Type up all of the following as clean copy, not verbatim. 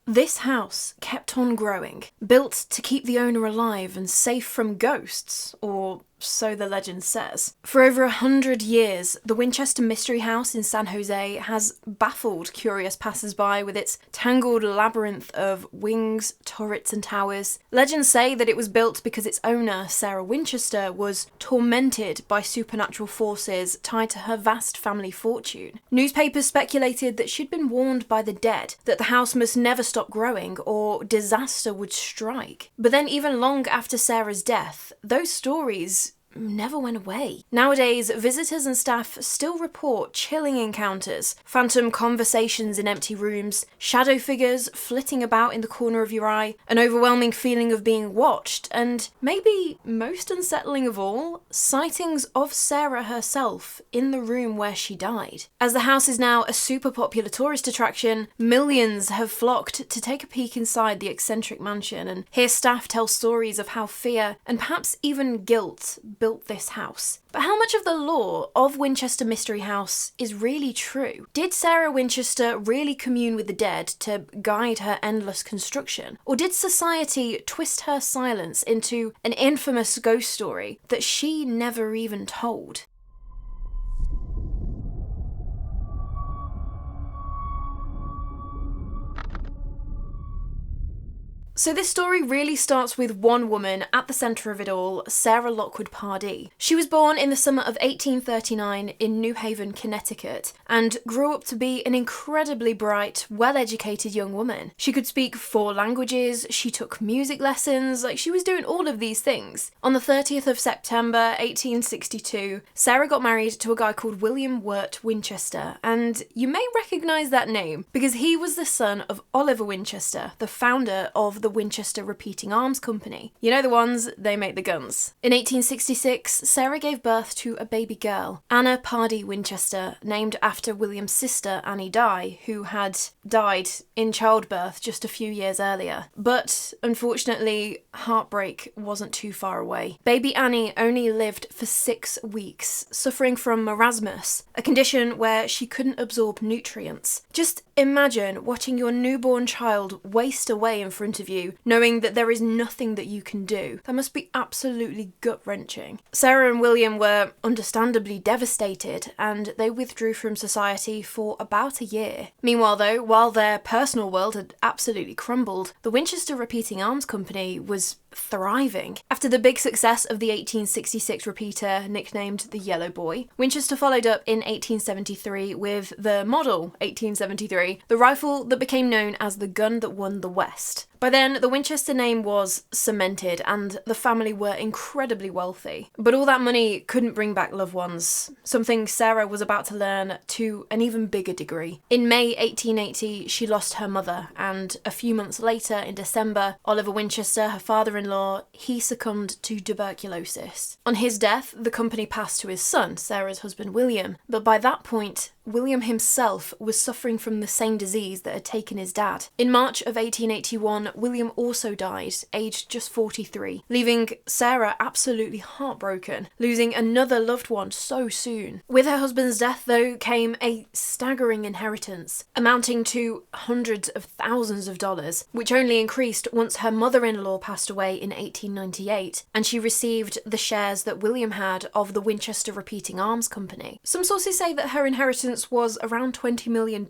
This house kept on growing, built to keep the owner alive and safe from ghosts, or so the legend says. For over 100 years, the Winchester Mystery House in San Jose has baffled curious passers-by with its tangled labyrinth of wings, turrets and towers. Legends say that it was built because its owner, Sarah Winchester, was tormented by supernatural forces tied to her vast family fortune. Newspapers speculated that she'd been warned by the dead that the house must never stop growing or disaster would strike. But then even long after Sarah's death, those stories never went away. Nowadays, visitors and staff still report chilling encounters, phantom conversations in empty rooms, shadow figures flitting about in the corner of your eye, an overwhelming feeling of being watched, and maybe most unsettling of all, sightings of Sarah herself in the room where she died. As the house is now a super popular tourist attraction, millions have flocked to take a peek inside the eccentric mansion and hear staff tell stories of how fear, and perhaps even guilt, built this house. But how much of the lore of Winchester Mystery House is really true? Did Sarah Winchester really commune with the dead to guide her endless construction? Or did society twist her silence into an infamous ghost story that she never even told? So this story really starts with one woman at the centre of it all, Sarah Lockwood Pardee. She was born in the summer of 1839 in New Haven, Connecticut, and grew up to be an incredibly bright, well-educated young woman. She could speak 4 languages, she took music lessons, she was doing all of these things. On the 30th of September 1862, Sarah got married to a guy called William Wirt Winchester, and you may recognise that name because he was the son of Oliver Winchester, the founder of the Winchester Repeating Arms Company. You know the ones, they make the guns. In 1866, Sarah gave birth to a baby girl, Anna Pardee Winchester, named after William's sister Annie Dye, who had died in childbirth just a few years earlier. But unfortunately, heartbreak wasn't too far away. Baby Annie only lived for 6 weeks, suffering from marasmus, a condition where she couldn't absorb nutrients. Just imagine watching your newborn child waste away in front of you, knowing that there is nothing that you can do. That must be absolutely gut-wrenching. Sarah and William were understandably devastated, and they withdrew from society for about a year. Meanwhile though, while their personal world had absolutely crumbled, the Winchester Repeating Arms Company was thriving. After the big success of the 1866 repeater, nicknamed the Yellow Boy, Winchester followed up in 1873 with the Model 1873, the rifle that became known as the gun that won the West. By then, the Winchester name was cemented and the family were incredibly wealthy. But all that money couldn't bring back loved ones, something Sarah was about to learn to an even bigger degree. In May 1880, she lost her mother, and a few months later, in December, Oliver Winchester, her father-in-law, he succumbed to tuberculosis. On his death, the company passed to his son, Sarah's husband William, but by that point, William himself was suffering from the same disease that had taken his dad. In March of 1881, William also died, aged just 43, leaving Sarah absolutely heartbroken, losing another loved one so soon. With her husband's death, though, came a staggering inheritance, amounting to hundreds of thousands of dollars, which only increased once her mother-in-law passed away in 1898, and she received the shares that William had of the Winchester Repeating Arms Company. Some sources say that her inheritance was around $20 million,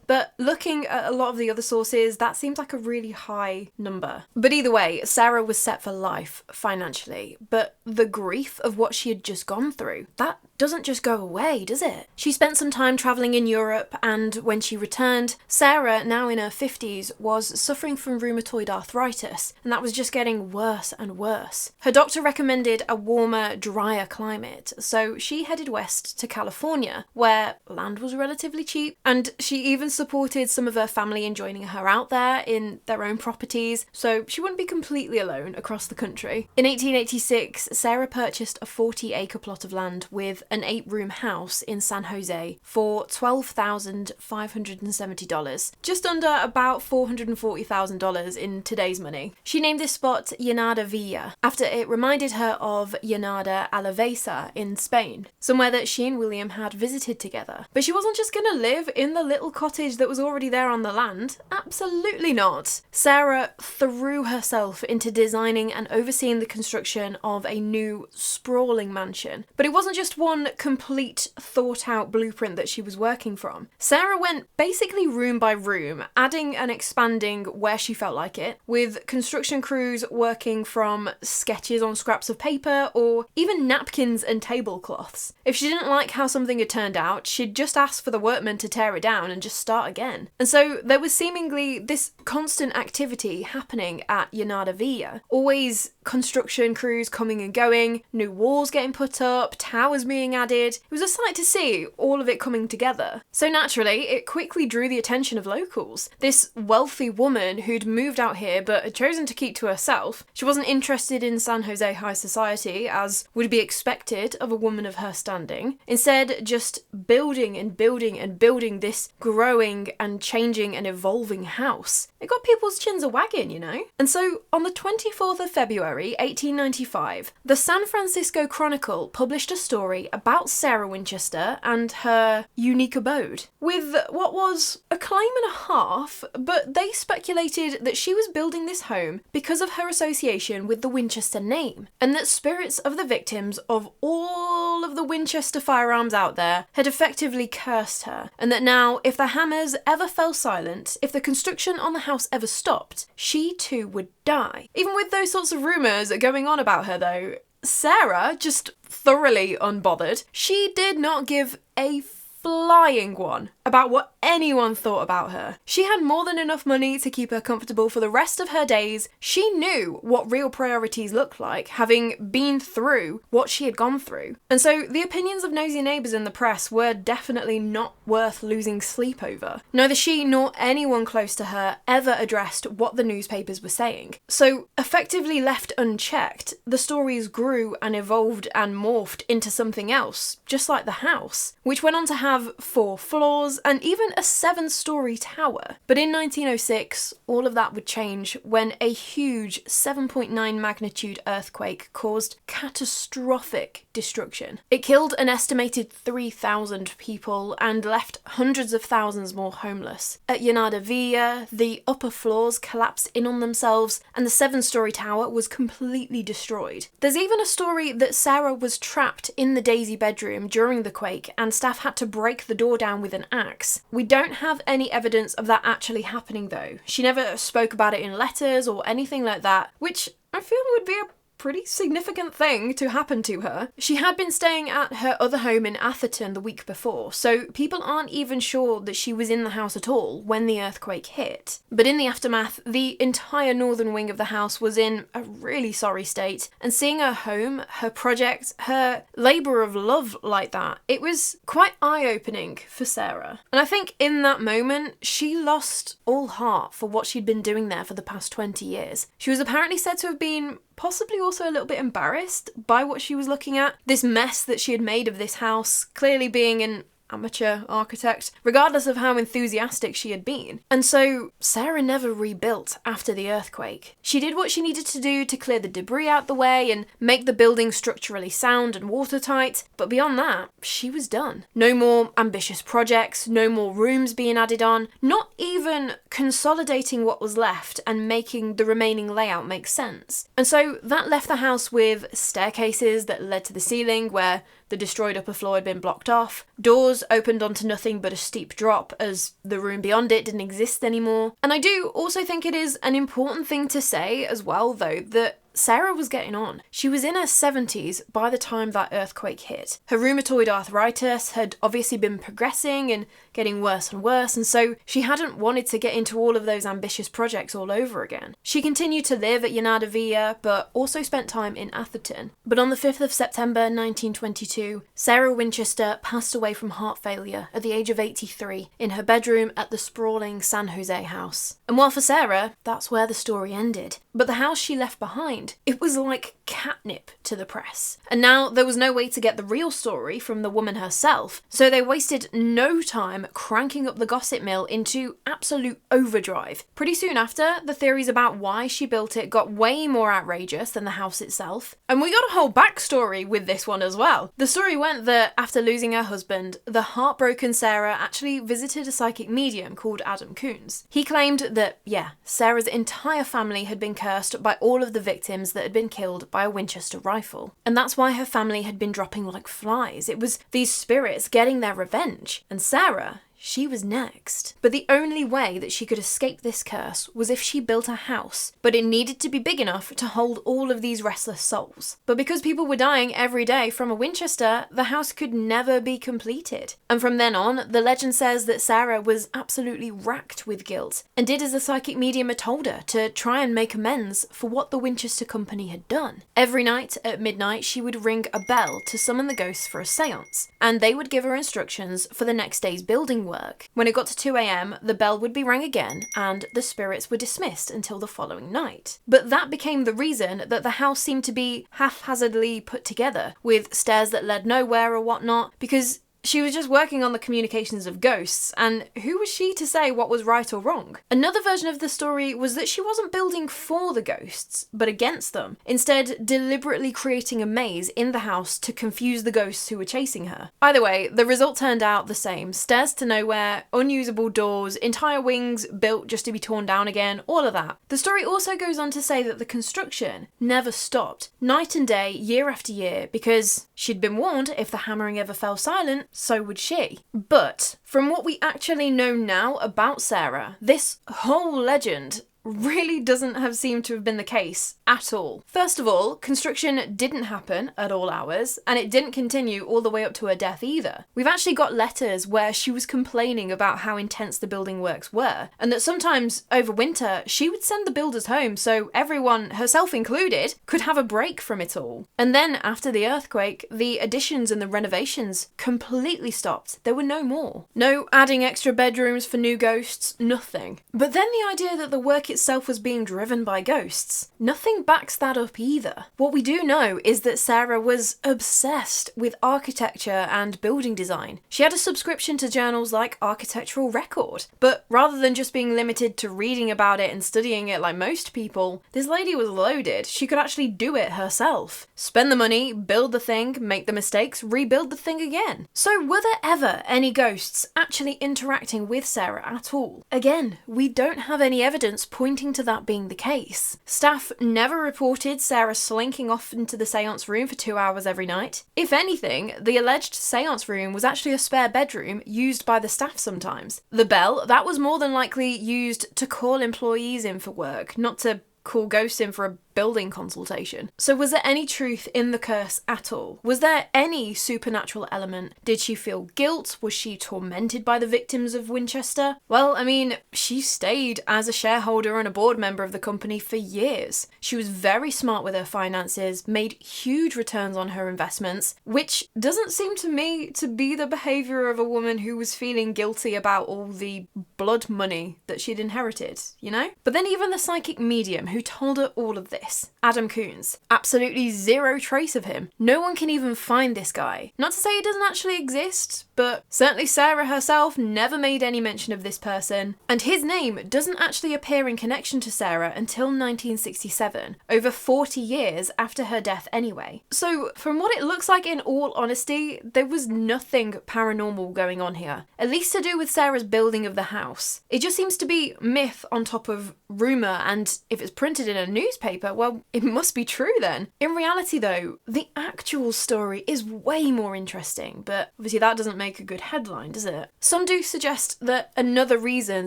but looking at a lot of the other sources, that seems like a really high number. But either way, Sarah was set for life financially, but the grief of what she had just gone through, that doesn't just go away, does it? She spent some time travelling in Europe, and when she returned, Sarah, now in her 50s, was suffering from rheumatoid arthritis, and that was just getting worse and worse. Her doctor recommended a warmer, drier climate, so she headed west to California, where land was relatively cheap, and she even supported some of her family in joining her out there in their own properties, so she wouldn't be completely alone across the country. In 1886, Sarah purchased a 40-acre plot of land with an 8-room house in San Jose for $12,570, just under about $440,000 in today's money. She named this spot Llanada Villa, after it reminded her of Llanada Alavesa in Spain, somewhere that she and William had visited together. But she wasn't just going to live in the little cottage that was already there on the land. Absolutely not. Sarah threw herself into designing and overseeing the construction of a new, sprawling mansion. But it wasn't just one complete, thought-out blueprint that she was working from. Sarah went basically room by room, adding and expanding where she felt like it, with construction crews working from sketches on scraps of paper or even napkins and tablecloths. If she didn't like how something had turned out, she'd just ask for the workmen to tear it down and just start again. And so there was seemingly this constant activity happening at Llanada Villa. Always construction crews coming and going, new walls getting put up, towers being added. It was a sight to see, all of it coming together. So naturally, it quickly drew the attention of locals. This wealthy woman who'd moved out here but had chosen to keep to herself. She wasn't interested in San Jose high society, as would be expected of a woman of her standing. Instead, just building and building and building this growing and changing and evolving house. It got people's chins a wagging, you know? And so, on the 24th of February, 1895, the San Francisco Chronicle published a story about Sarah Winchester and her unique abode, with what was a claim and a half, but they speculated that she was building this home because of her association with the Winchester name, and that spirits of the victims of all of the Winchester firearms out there had effectively cursed her, and that now, if the hammers ever fell silent, if the construction on the house ever stopped, she too would die. Even with those sorts of rumours going on about her though, Sarah, just thoroughly unbothered, she did not give a flying one about what anyone thought about her. She had more than enough money to keep her comfortable for the rest of her days. She knew what real priorities looked like, having been through what she had gone through. And so the opinions of nosy neighbours in the press were definitely not worth losing sleep over. Neither she nor anyone close to her ever addressed what the newspapers were saying. So, effectively left unchecked, the stories grew and evolved and morphed into something else, just like the house, which went on to have 4 floors and even a 7-story tower. But in 1906, all of that would change when a huge 7.9 magnitude earthquake caused catastrophic destruction. It killed an estimated 3,000 people and left hundreds of thousands more homeless. At Llanada Villa, the upper floors collapsed in on themselves and the 7-story tower was completely destroyed. There's even a story that Sarah was trapped in the Daisy bedroom during the quake and staff had to break the door down with an axe. We don't have any evidence of that actually happening though. She never spoke about it in letters or anything like that, which I feel would be a pretty significant thing to happen to her. She had been staying at her other home in Atherton the week before, so people aren't even sure that she was in the house at all when the earthquake hit. But in the aftermath, the entire northern wing of the house was in a really sorry state, and seeing her home, her project, her labour of love like that, it was quite eye-opening for Sarah. And I think in that moment, she lost all heart for what she'd been doing there for the past 20 years. She was apparently said to have been possibly also a little bit embarrassed by what she was looking at. This mess that she had made of this house, clearly being an amateur architect, regardless of how enthusiastic she had been. And so Sarah never rebuilt after the earthquake. She did what she needed to do to clear the debris out the way and make the building structurally sound and watertight, but beyond that, she was done. No more ambitious projects, no more rooms being added on, not even consolidating what was left and making the remaining layout make sense. And so that left the house with staircases that led to the ceiling where the destroyed upper floor had been blocked off. Doors opened onto nothing but a steep drop as the room beyond it didn't exist anymore. And I do also think it is an important thing to say as well, though, that Sarah was getting on. She was in her 70s by the time that earthquake hit. Her rheumatoid arthritis had obviously been progressing and getting worse and worse, and so she hadn't wanted to get into all of those ambitious projects all over again. She continued to live at Llanada Villa, but also spent time in Atherton. But on the 5th of September 1922, Sarah Winchester passed away from heart failure at the age of 83 in her bedroom at the sprawling San Jose house. And while for Sarah, that's where the story ended. But the house she left behind, it was like catnip to the press. And now there was no way to get the real story from the woman herself, so they wasted no time cranking up the gossip mill into absolute overdrive. Pretty soon after, the theories about why she built it got way more outrageous than the house itself. And we got a whole backstory with this one as well. The story went that after losing her husband, the heartbroken Sarah actually visited a psychic medium called Adam Coons. He claimed that, Sarah's entire family had been cursed by all of the victims that had been killed by a Winchester rifle. And that's why her family had been dropping like flies. It was these spirits getting their revenge. And Sarah, she was next. But the only way that she could escape this curse was if she built a house, but it needed to be big enough to hold all of these restless souls. But because people were dying every day from a Winchester, the house could never be completed. And from then on, the legend says that Sarah was absolutely racked with guilt and did as the psychic medium had told her to try and make amends for what the Winchester Company had done. Every night at midnight, she would ring a bell to summon the ghosts for a seance, and they would give her instructions for the next day's building work. When it got to 2 a.m, the bell would be rang again and the spirits were dismissed until the following night. But that became the reason that the house seemed to be haphazardly put together, with stairs that led nowhere or whatnot, because she was just working on the communications of ghosts, and who was she to say what was right or wrong? Another version of the story was that she wasn't building for the ghosts, but against them, instead deliberately creating a maze in the house to confuse the ghosts who were chasing her. Either way, the result turned out the same. Stairs to nowhere, unusable doors, entire wings built just to be torn down again, all of that. The story also goes on to say that the construction never stopped, night and day, year after year, because she'd been warned if the hammering ever fell silent, so would she. But from what we actually know now about Sarah, this whole legend really doesn't have seemed to have been the case at all. First of all, construction didn't happen at all hours, and it didn't continue all the way up to her death either. We've actually got letters where she was complaining about how intense the building works were, and that sometimes over winter she would send the builders home so everyone, herself included, could have a break from it all. And then after the earthquake, the additions and the renovations completely stopped. There were no more. No adding extra bedrooms for new ghosts, nothing. But then the idea that the work itself was being driven by ghosts, nothing backs that up either. What we do know is that Sarah was obsessed with architecture and building design. She had a subscription to journals like Architectural Record, but rather than just being limited to reading about it and studying it like most people, this lady was loaded. She could actually do it herself. Spend the money, build the thing, make the mistakes, rebuild the thing again. So were there ever any ghosts actually interacting with Sarah at all? Again, we don't have any evidence pointing to that being the case. Staff never reported Sarah slinking off into the seance room for 2 hours every night. If anything, the alleged seance room was actually a spare bedroom used by the staff sometimes. The bell, that was more than likely used to call employees in for work, not to call ghosts in for a building consultation. So was there any truth in the curse at all? Was there any supernatural element? Did she feel guilt? Was she tormented by the victims of Winchester? Well, I mean, she stayed as a shareholder and a board member of the company for years. She was very smart with her finances, made huge returns on her investments, which doesn't seem to me to be the behaviour of a woman who was feeling guilty about all the blood money that she'd inherited, you know? But then even the psychic medium who told her all of this, Adam Coons, absolutely zero trace of him. No one can even find this guy. Not to say he doesn't actually exist, but certainly Sarah herself never made any mention of this person, and his name doesn't actually appear in connection to Sarah until 1967, over 40 years after her death anyway. So from what it looks like, in all honesty, there was nothing paranormal going on here, at least to do with Sarah's building of the house. It just seems to be myth on top of rumour, and if it's printed in a newspaper, well, it must be true then. In reality though, the actual story is way more interesting, but obviously that doesn't make make a good headline, does it? Some do suggest that another reason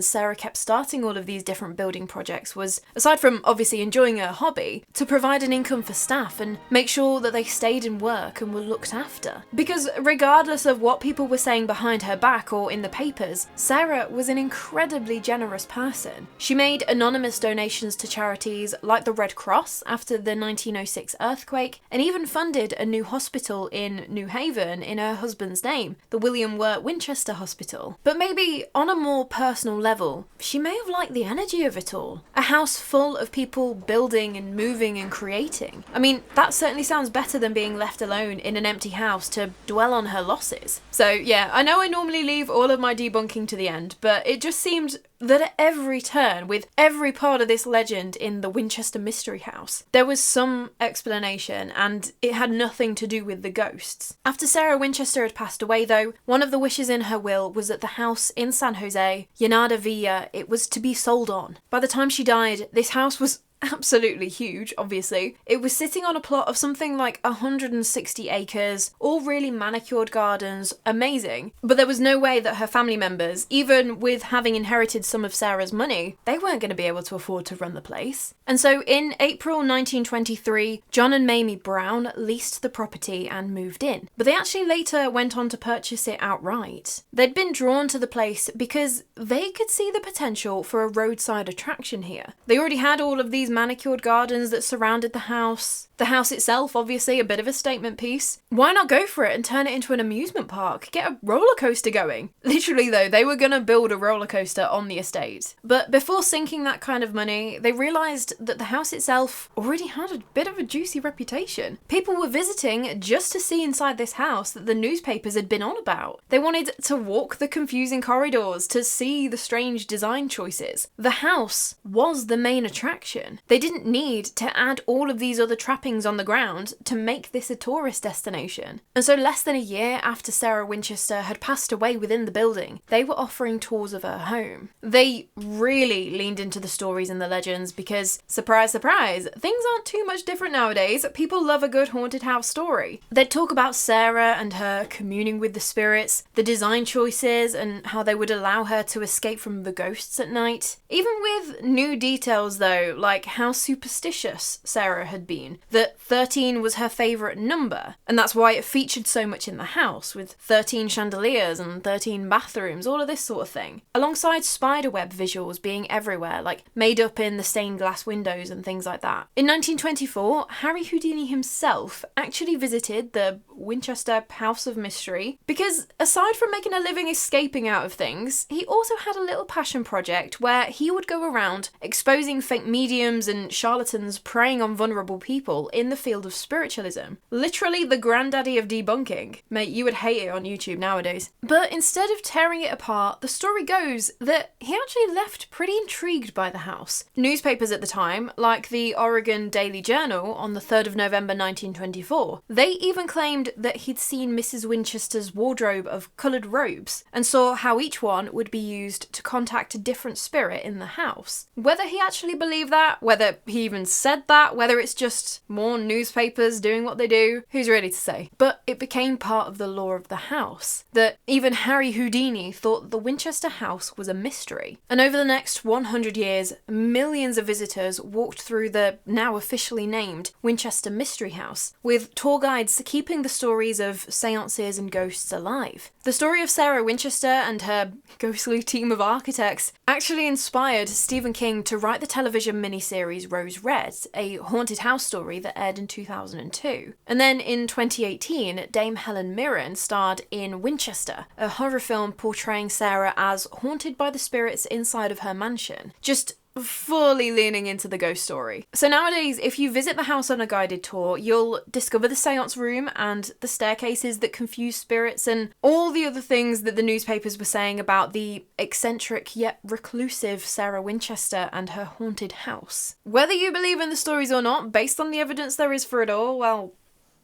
Sarah kept starting all of these different building projects was, aside from obviously enjoying her hobby, to provide an income for staff and make sure that they stayed in work and were looked after. Because regardless of what people were saying behind her back or in the papers, Sarah was an incredibly generous person. She made anonymous donations to charities like the Red Cross after the 1906 earthquake, and even funded a new hospital in New Haven in her husband's name, the William Wirt Winchester Hospital. But maybe on a more personal level, she may have liked the energy of it all. A house full of people building and moving and creating. I mean, that certainly sounds better than being left alone in an empty house to dwell on her losses. So yeah, I know I normally leave all of my debunking to the end, but it just seemed that at every turn, with every part of this legend in the Winchester Mystery House, there was some explanation, and it had nothing to do with the ghosts. After Sarah Winchester had passed away though, one of the wishes in her will was that the house in San Jose, Llanada Villa, it was to be sold on. By the time she died, this house was absolutely huge, obviously. It was sitting on a plot of something like 160 acres, all really manicured gardens, amazing. But there was no way that her family members, even with having inherited some of Sarah's money, they weren't going to be able to afford to run the place. And so in April 1923, John and Mamie Brown leased the property and moved in. But they actually later went on to purchase it outright. They'd been drawn to the place because they could see the potential for a roadside attraction here. They already had all of these manicured gardens that surrounded the house. The house itself, obviously, a bit of a statement piece. Why not go for it and turn it into an amusement park? Get a roller coaster going. Literally though, they were gonna build a roller coaster on the estate. But before sinking that kind of money, they realised that the house itself already had a bit of a juicy reputation. People were visiting just to see inside this house that the newspapers had been on about. They wanted to walk the confusing corridors, to see the strange design choices. The house was the main attraction. They didn't need to add all of these other trappings on the ground to make this a tourist destination. And so less than a year after Sarah Winchester had passed away within the building, they were offering tours of her home. They really leaned into the stories and the legends because, surprise, surprise, things aren't too much different nowadays. People love a good haunted house story. They'd talk about Sarah and her communing with the spirits, the design choices, and how they would allow her to escape from the ghosts at night. Even with new details though, like how superstitious Sarah had been, that 13 was her favourite number, and that's why it featured so much in the house, with 13 chandeliers and 13 bathrooms, all of this sort of thing. Alongside spiderweb visuals being everywhere, like made up in the stained glass windows and things like that. In 1924, Harry Houdini himself actually visited the Winchester House of Mystery because, aside from making a living escaping out of things, he also had a little passion project where he would go around exposing fake mediums and charlatans preying on vulnerable people in the field of spiritualism. Literally the granddaddy of debunking. Mate, you would hate it on YouTube nowadays. But instead of tearing it apart, the story goes that he actually left pretty intrigued by the house. Newspapers at the time, like the Oregon Daily Journal on the 3rd of November 1924, they even claimed that he'd seen Mrs. Winchester's wardrobe of coloured robes and saw how each one would be used to contact a different spirit in the house. Whether he actually believed that, whether he even said that, whether it's just more newspapers doing what they do, who's really to say? But it became part of the lore of the house, that even Harry Houdini thought the Winchester house was a mystery. And over the next 100 years, millions of visitors walked through the now officially named Winchester Mystery House, with tour guides keeping the stories of seances and ghosts alive. The story of Sarah Winchester and her ghostly team of architects actually inspired Stephen King to write the television miniseries Rose Red, a haunted house story that aired in 2002. And then in 2018, Dame Helen Mirren starred in Winchester, a horror film portraying Sarah as haunted by the spirits inside of her mansion. Just fully leaning into the ghost story. So nowadays, if you visit the house on a guided tour, you'll discover the seance room and the staircases that confuse spirits and all the other things that the newspapers were saying about the eccentric yet reclusive Sarah Winchester and her haunted house. Whether you believe in the stories or not, based on the evidence there is for it all, well,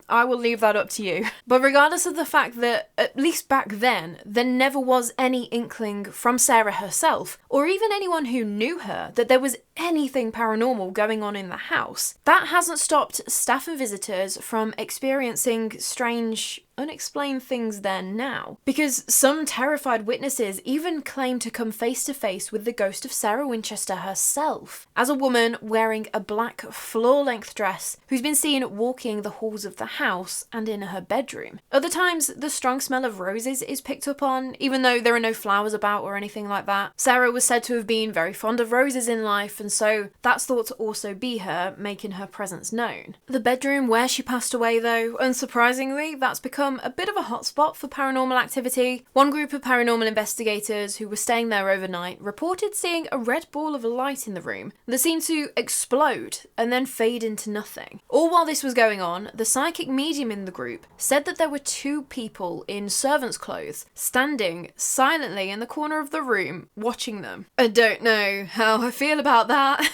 I will leave that up to you. But regardless of the fact that, at least back then, there never was any inkling from Sarah herself, or even anyone who knew her, that there was anything paranormal going on in the house, that hasn't stopped staff and visitors from experiencing strange unexplained things there now, because some terrified witnesses even claim to come face to face with the ghost of Sarah Winchester herself, as a woman wearing a black floor-length dress who's been seen walking the halls of the house and in her bedroom. Other times, the strong smell of roses is picked up on, even though there are no flowers about or anything like that. Sarah was said to have been very fond of roses in life, and so that's thought to also be her, making her presence known. The bedroom where she passed away, though, unsurprisingly, that's become a bit of a hotspot for paranormal activity. One group of paranormal investigators who were staying there overnight reported seeing a red ball of light in the room that seemed to explode and then fade into nothing. All while this was going on, the psychic medium in the group said that there were two people in servants' clothes standing silently in the corner of the room watching them. I don't know how I feel about that.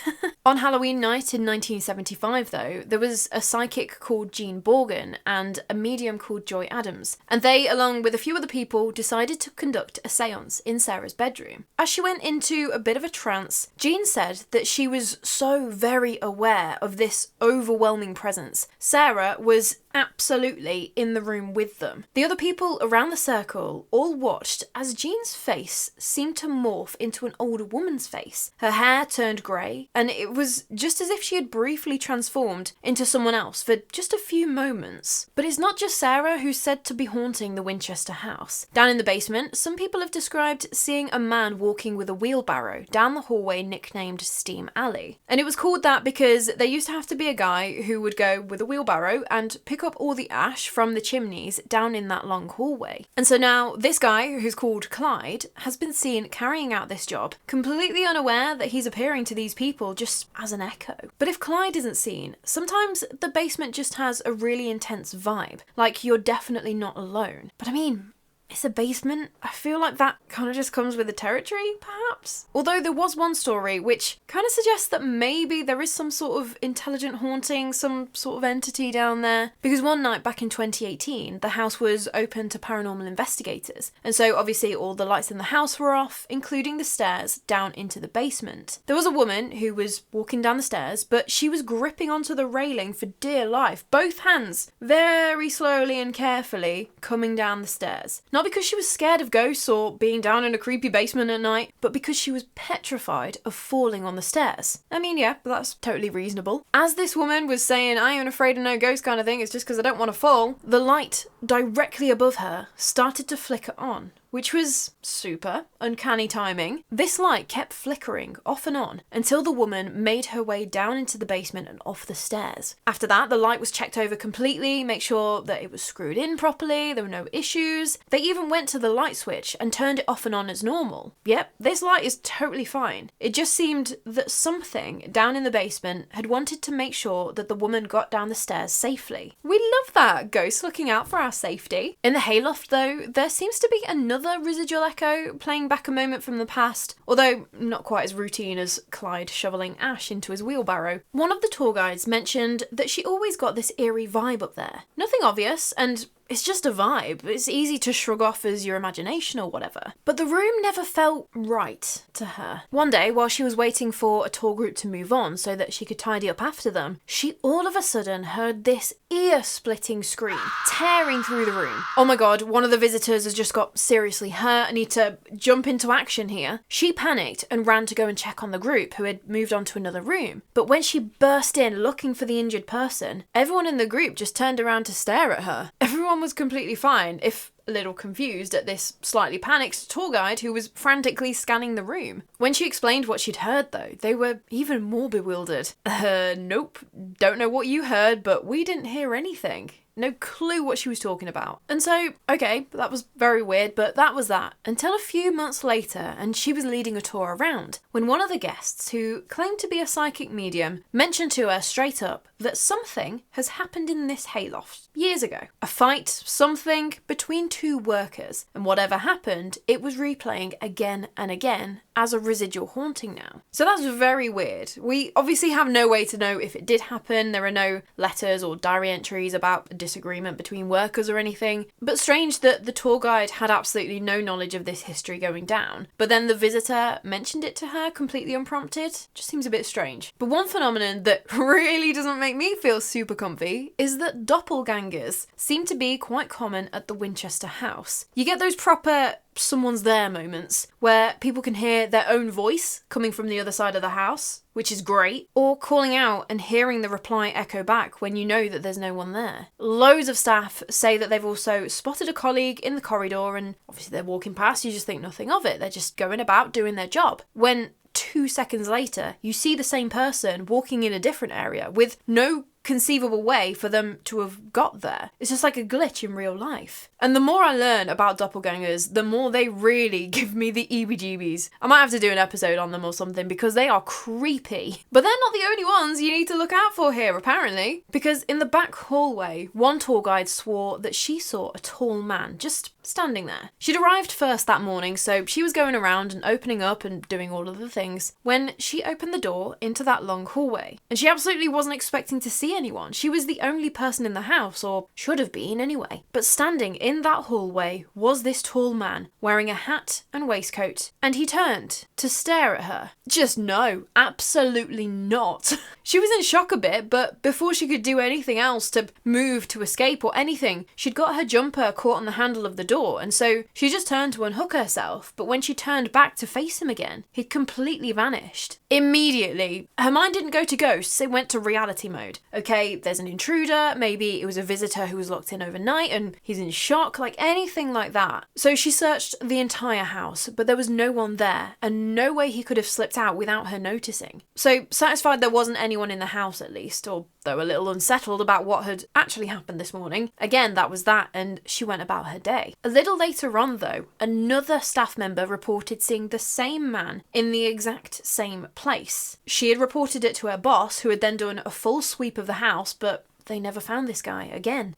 On Halloween night in 1975, though, there was a psychic called Jean Borgen and a medium called Joy Adams, and they, along with a few other people, decided to conduct a seance in Sarah's bedroom. As she went into a bit of a trance, Jean said that she was so very aware of this overwhelming presence. Sarah was absolutely in the room with them. The other people around the circle all watched as Jean's face seemed to morph into an older woman's face. Her hair turned grey, and it was just as if she had briefly transformed into someone else for just a few moments. But it's not just Sarah who's said to be haunting the Winchester house. Down in the basement, some people have described seeing a man walking with a wheelbarrow down the hallway nicknamed Steam Alley. And it was called that because there used to have to be a guy who would go with a wheelbarrow and pick up all the ash from the chimneys down in that long hallway. And so now this guy, who's called Clyde, has been seen carrying out this job, completely unaware that he's appearing to these people just as an echo. But if Clyde isn't seen, sometimes the basement just has a really intense vibe, like you're definitely not alone. But I mean, it's a basement. I feel like that kind of just comes with the territory, perhaps? Although there was one story which kind of suggests that maybe there is some sort of intelligent haunting, some sort of entity down there. Because one night back in 2018, the house was open to paranormal investigators. And so obviously all the lights in the house were off, including the stairs down into the basement. There was a woman who was walking down the stairs, but she was gripping onto the railing for dear life, both hands, very slowly and carefully coming down the stairs. Not because she was scared of ghosts or being down in a creepy basement at night, but because she was petrified of falling on the stairs. I mean, yeah, that's totally reasonable. As this woman was saying, I ain't afraid of no ghost kind of thing, it's just because I don't want to fall, the light directly above her started to flicker on, which was super uncanny timing. This light kept flickering off and on until the woman made her way down into the basement and off the stairs. After that, the light was checked over completely, make sure that it was screwed in properly, there were no issues. They even went to the light switch and turned it off and on as normal. Yep, this light is totally fine. It just seemed that something down in the basement had wanted to make sure that the woman got down the stairs safely. We love that, ghosts looking out for our safety. In the hayloft though, there seems to be another residual echo playing back a moment from the past, although not quite as routine as Clyde shoveling ash into his wheelbarrow. One of the tour guides mentioned that she always got this eerie vibe up there. Nothing obvious, and it's just a vibe. It's easy to shrug off as your imagination or whatever. But the room never felt right to her. One day, while she was waiting for a tour group to move on so that she could tidy up after them, she all of a sudden heard this ear-splitting scream tearing through the room. Oh my god, one of the visitors has just got seriously hurt. I need to jump into action here. She panicked and ran to go and check on the group who had moved on to another room. But when she burst in looking for the injured person, everyone in the group just turned around to stare at her. Everyone was completely fine, if a little confused at this slightly panicked tour guide who was frantically scanning the room. When she explained what she'd heard though, they were even more bewildered. Nope, don't know what you heard, but we didn't hear anything. No clue what she was talking about. And so, okay, that was very weird, but that was that. Until a few months later, and she was leading a tour around, when one of the guests, who claimed to be a psychic medium, mentioned to her straight up that something has happened in this hayloft years ago. A fight, something, between two workers. And whatever happened, it was replaying again and again as a residual haunting now. So that's very weird. We obviously have no way to know if it did happen. There are no letters or diary entries about a disagreement between workers or anything. But strange that the tour guide had absolutely no knowledge of this history going down. But then the visitor mentioned it to her completely unprompted. Just seems a bit strange. But one phenomenon that really doesn't make me feel super comfy is that doppelgangers seem to be quite common at the Winchester house. You get those proper someone's there moments where people can hear their own voice coming from the other side of the house, which is great, or calling out and hearing the reply echo back when you know that there's no one there. Loads of staff say that they've also spotted a colleague in the corridor, and obviously they're walking past, you just think nothing of it. They're just going about doing their job. When 2 seconds later, you see the same person walking in a different area with no conceivable way for them to have got there. It's just like a glitch in real life. And the more I learn about doppelgangers, the more they really give me the EBGBs. I might have to do an episode on them or something because they are creepy. But they're not the only ones you need to look out for here, apparently. Because in the back hallway, one tour guide swore that she saw a tall man just standing there. She'd arrived first that morning, so she was going around and opening up and doing all of the things when she opened the door into that long hallway. And she absolutely wasn't expecting to see anyone. She was the only person in the house, or should have been anyway. But standing in that hallway was this tall man wearing a hat and waistcoat, and he turned to stare at her. Just no, absolutely not. She was in shock a bit, but before she could do anything else to move, to escape or anything, she'd got her jumper caught on the handle of the door, and so she just turned to unhook herself, but when she turned back to face him again, he'd completely vanished. Immediately, her mind didn't go to ghosts, it went to reality mode. Okay, there's an intruder, maybe it was a visitor who was locked in overnight and he's in shock, like anything like that. So she searched the entire house, but there was no one there, and no way he could have slipped out without her noticing. So satisfied there wasn't anyone in the house at least, or though a little unsettled about what had actually happened this morning, again that was that, and she went about her day. A little later on though, another staff member reported seeing the same man in the exact same place. She had reported it to her boss, who had then done a full sweep of the house, but they never found this guy again.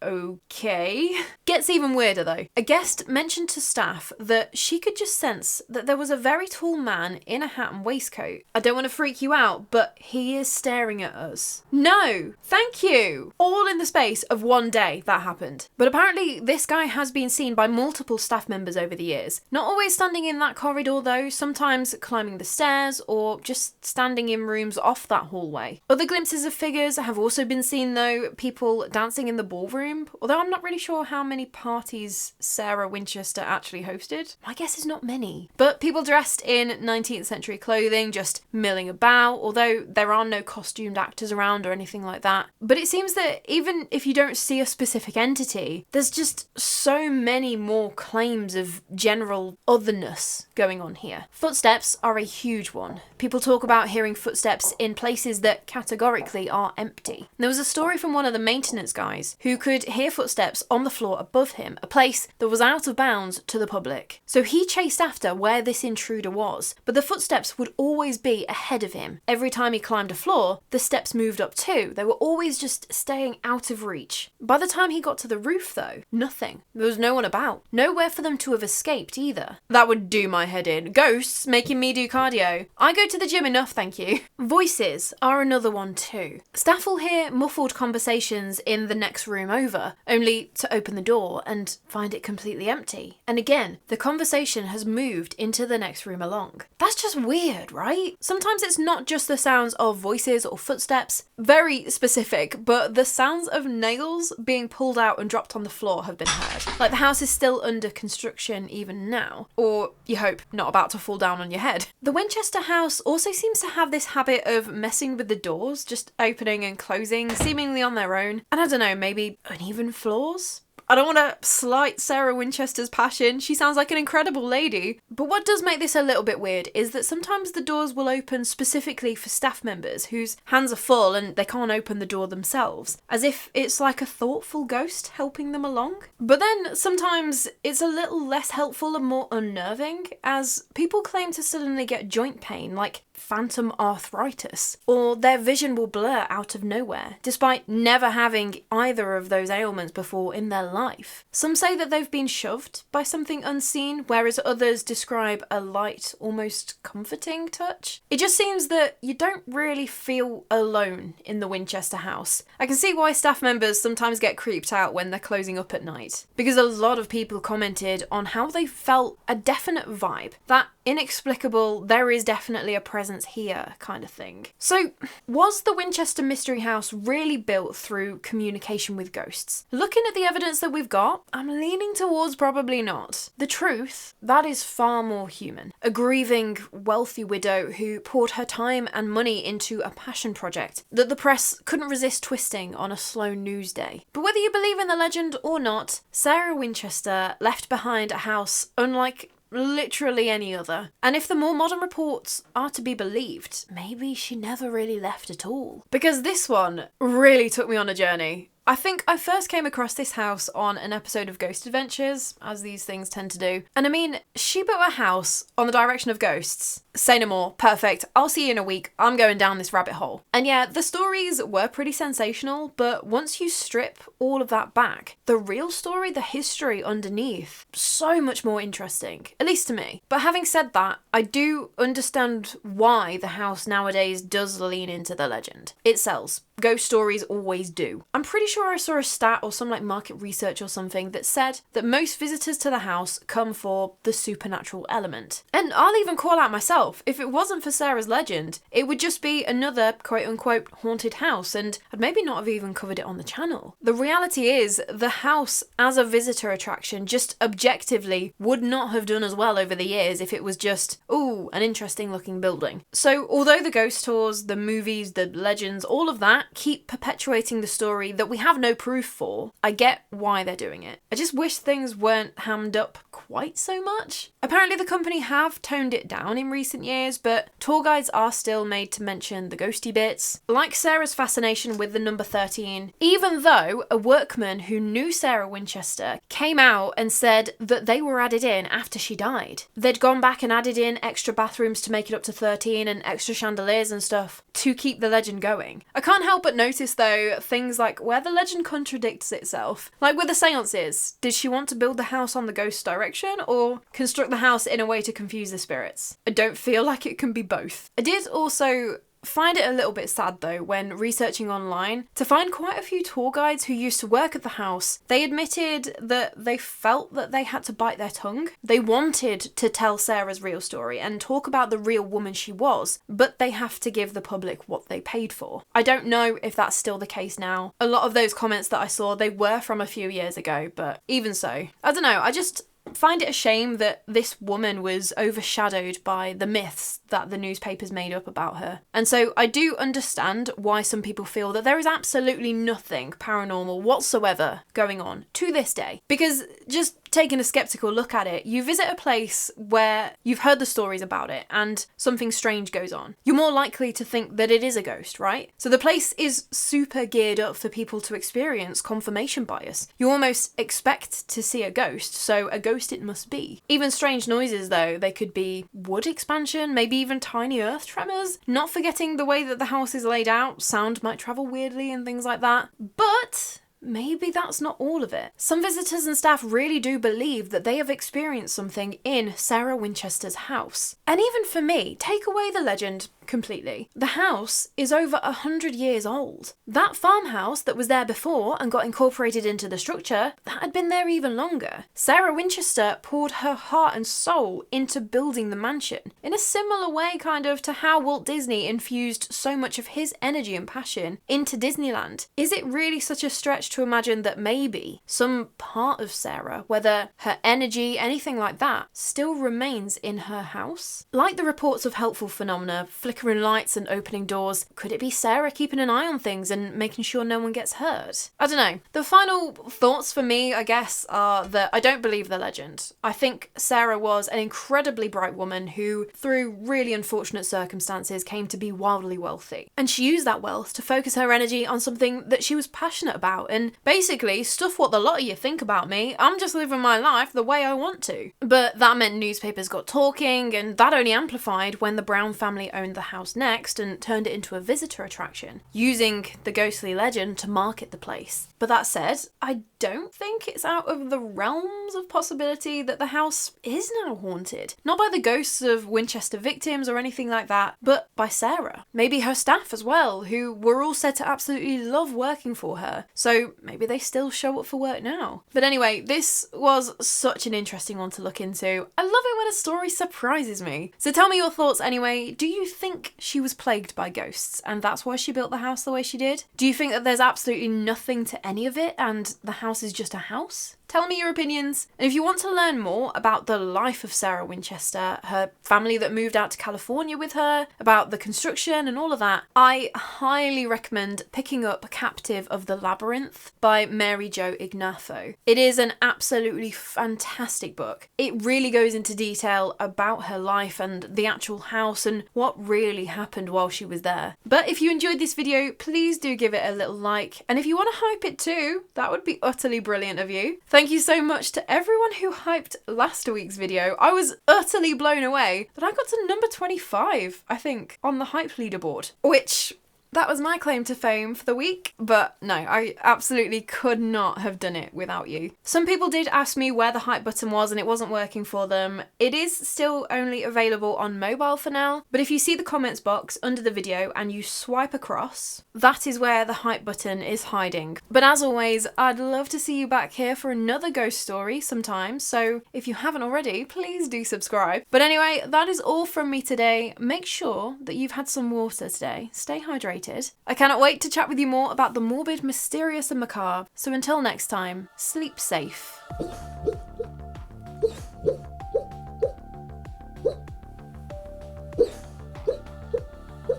Okay. Gets even weirder though. A guest mentioned to staff that she could just sense that there was a very tall man in a hat and waistcoat. I don't want to freak you out, but he is staring at us. No, thank you. All in the space of one day that happened. But apparently this guy has been seen by multiple staff members over the years. Not always standing in that corridor though, sometimes climbing the stairs or just standing in rooms off that hallway. Other glimpses of figures have also been seen though, people dancing in the ballroom, although I'm not really sure how many parties Sarah Winchester actually hosted. My guess is not many. But people dressed in 19th century clothing just milling about, although there are no costumed actors around or anything like that. But it seems that even if you don't see a specific entity, there's just so many more claims of general otherness going on here. Footsteps are a huge one. People talk about hearing footsteps in places that categorically are empty. There was a story from one of the maintenance guys who could hear footsteps on the floor above him, a place that was out of bounds to the public. So he chased after where this intruder was, but the footsteps would always be ahead of him. Every time he climbed a floor, the steps moved up too. They were always just staying out of reach. By the time he got to the roof though, nothing. There was no one about. Nowhere for them to have escaped either. That would do my head in. Ghosts making me do cardio. I go to the gym enough, thank you. Voices are another one too. Staff will hear muffled conversations in the next room over, only to open the door and find it completely empty. And again, the conversation has moved into the next room along. That's just weird, right? Sometimes it's not just the sounds of voices or footsteps, very specific, but the sounds of nails being pulled out and dropped on the floor have been heard. Like the house is still under construction even now, or you hope not about to fall down on your head. The Winchester house also seems to have this habit of messing with the doors, just opening and closing seemingly on their own. And I don't know, maybe uneven floors? I don't want to slight Sarah Winchester's passion, she sounds like an incredible lady. But what does make this a little bit weird is that sometimes the doors will open specifically for staff members whose hands are full and they can't open the door themselves, as if it's like a thoughtful ghost helping them along. But then sometimes it's a little less helpful and more unnerving, as people claim to suddenly get joint pain, like phantom arthritis, or their vision will blur out of nowhere, despite never having either of those ailments before in their life. Some say that they've been shoved by something unseen, whereas others describe a light, almost comforting touch. It just seems that you don't really feel alone in the Winchester house. I can see why staff members sometimes get creeped out when they're closing up at night, because a lot of people commented on how they felt a definite vibe, that inexplicable, there is definitely a presence here kind of thing. So, was the Winchester Mystery House really built through communication with ghosts? Looking at the evidence that we've got, I'm leaning towards probably not. The truth, that is far more human. A grieving, wealthy widow who poured her time and money into a passion project that the press couldn't resist twisting on a slow news day. But whether you believe in the legend or not, Sarah Winchester left behind a house unlike literally any other. And if the more modern reports are to be believed, maybe she never really left at all. Because this one really took me on a journey. I think I first came across this house on an episode of Ghost Adventures, as these things tend to do. And I mean, she built a house on the direction of ghosts. Say no more. Perfect. I'll see you in a week. I'm going down this rabbit hole. And yeah, the stories were pretty sensational, but once you strip all of that back, the real story, the history underneath, so much more interesting, at least to me. But having said that, I do understand why the house nowadays does lean into the legend. It sells. Ghost stories always do. I'm pretty sure I saw a stat or some market research or something that said that most visitors to the house come for the supernatural element. And I'll even call out myself, if it wasn't for Sarah's legend, it would just be another quote unquote haunted house, and I'd maybe not have even covered it on the channel. The reality is, the house as a visitor attraction just objectively would not have done as well over the years if it was just, ooh, an interesting looking building. So although the ghost tours, the movies, the legends, all of that keep perpetuating the story that we have no proof for, I get why they're doing it. I just wish things weren't hammed up quite so much. Apparently the company have toned it down in recent years, but tour guides are still made to mention the ghosty bits. Like Sarah's fascination with the number 13, even though a workman who knew Sarah Winchester came out and said that they were added in after she died. They'd gone back and added in extra bathrooms to make it up to 13 and extra chandeliers and stuff to keep the legend going. I can't help but notice though things like where the legend contradicts itself. Like with the seances, did she want to build the house on the ghost direction or construct the house in a way to confuse the spirits? I don't feel like it can be both. I did also find it a little bit sad though when researching online to find quite a few tour guides who used to work at the house. They admitted that they felt that they had to bite their tongue. They wanted to tell Sarah's real story and talk about the real woman she was, but they have to give the public what they paid for. I don't know if that's still the case now. A lot of those comments that I saw, they were from a few years ago, but even so, I don't know, I just find it a shame that this woman was overshadowed by the myths that the newspapers made up about her. And so I do understand why some people feel that there is absolutely nothing paranormal whatsoever going on to this day. Because just taking a skeptical look at it, you visit a place where you've heard the stories about it and something strange goes on. You're more likely to think that it is a ghost, right? So the place is super geared up for people to experience confirmation bias. You almost expect to see a ghost, so a ghost it must be. Even strange noises though, they could be wood expansion, maybe even tiny earth tremors. Not forgetting the way that the house is laid out, sound might travel weirdly and things like that. But maybe that's not all of it. Some visitors and staff really do believe that they have experienced something in Sarah Winchester's house. And even for me, take away the legend completely. The house is over 100 years old. That farmhouse that was there before and got incorporated into the structure, that had been there even longer. Sarah Winchester poured her heart and soul into building the mansion, in a similar way kind of to how Walt Disney infused so much of his energy and passion into Disneyland. Is it really such a stretch to imagine that maybe some part of Sarah, whether her energy, anything like that, still remains in her house? Like the reports of helpful phenomena, flickering lights and opening doors, could it be Sarah keeping an eye on things and making sure no one gets hurt? I don't know. The final thoughts for me, I guess, are that I don't believe the legend. I think Sarah was an incredibly bright woman who, through really unfortunate circumstances, came to be wildly wealthy. And she used that wealth to focus her energy on something that she was passionate about, and basically, stuff what the lot of you think about me, I'm just living my life the way I want to. But that meant newspapers got talking, and that only amplified when the Brown family owned the house next and turned it into a visitor attraction, using the ghostly legend to market the place. But that said, I don't think it's out of the realms of possibility that the house is now haunted. Not by the ghosts of Winchester victims or anything like that, but by Sarah. Maybe her staff as well, who were all said to absolutely love working for her. So maybe they still show up for work now. But anyway, this was such an interesting one to look into. I love it when a story surprises me. So tell me your thoughts anyway. Do you think she was plagued by ghosts and that's why she built the house the way she did? Do you think that there's absolutely nothing to any of it and the house is just a house? Tell me your opinions. And if you want to learn more about the life of Sarah Winchester, her family that moved out to California with her, about the construction and all of that, I highly recommend picking up Captive of the Labyrinth by Mary Jo Ignoffo. It is an absolutely fantastic book. It really goes into detail about her life and the actual house and what really happened while she was there. But if you enjoyed this video, please do give it a little like. And if you want to hype it too, that would be utterly brilliant of you. Thank you so much to everyone who hyped last week's video. I was utterly blown away that I got to number 25, I think, on the hype leaderboard, which that was my claim to fame for the week, but no, I absolutely could not have done it without you. Some people did ask me where the hype button was and it wasn't working for them. It is still only available on mobile for now, but if you see the comments box under the video and you swipe across, that is where the hype button is hiding. But as always, I'd love to see you back here for another ghost story sometime, so if you haven't already, please do subscribe. But anyway, that is all from me today. Make sure that you've had some water today. Stay hydrated. I cannot wait to chat with you more about the morbid, mysterious and macabre. So until next time, sleep safe.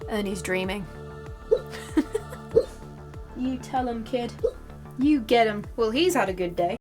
Ernie's dreaming. You tell him, kid. You get him. Well, he's had a good day.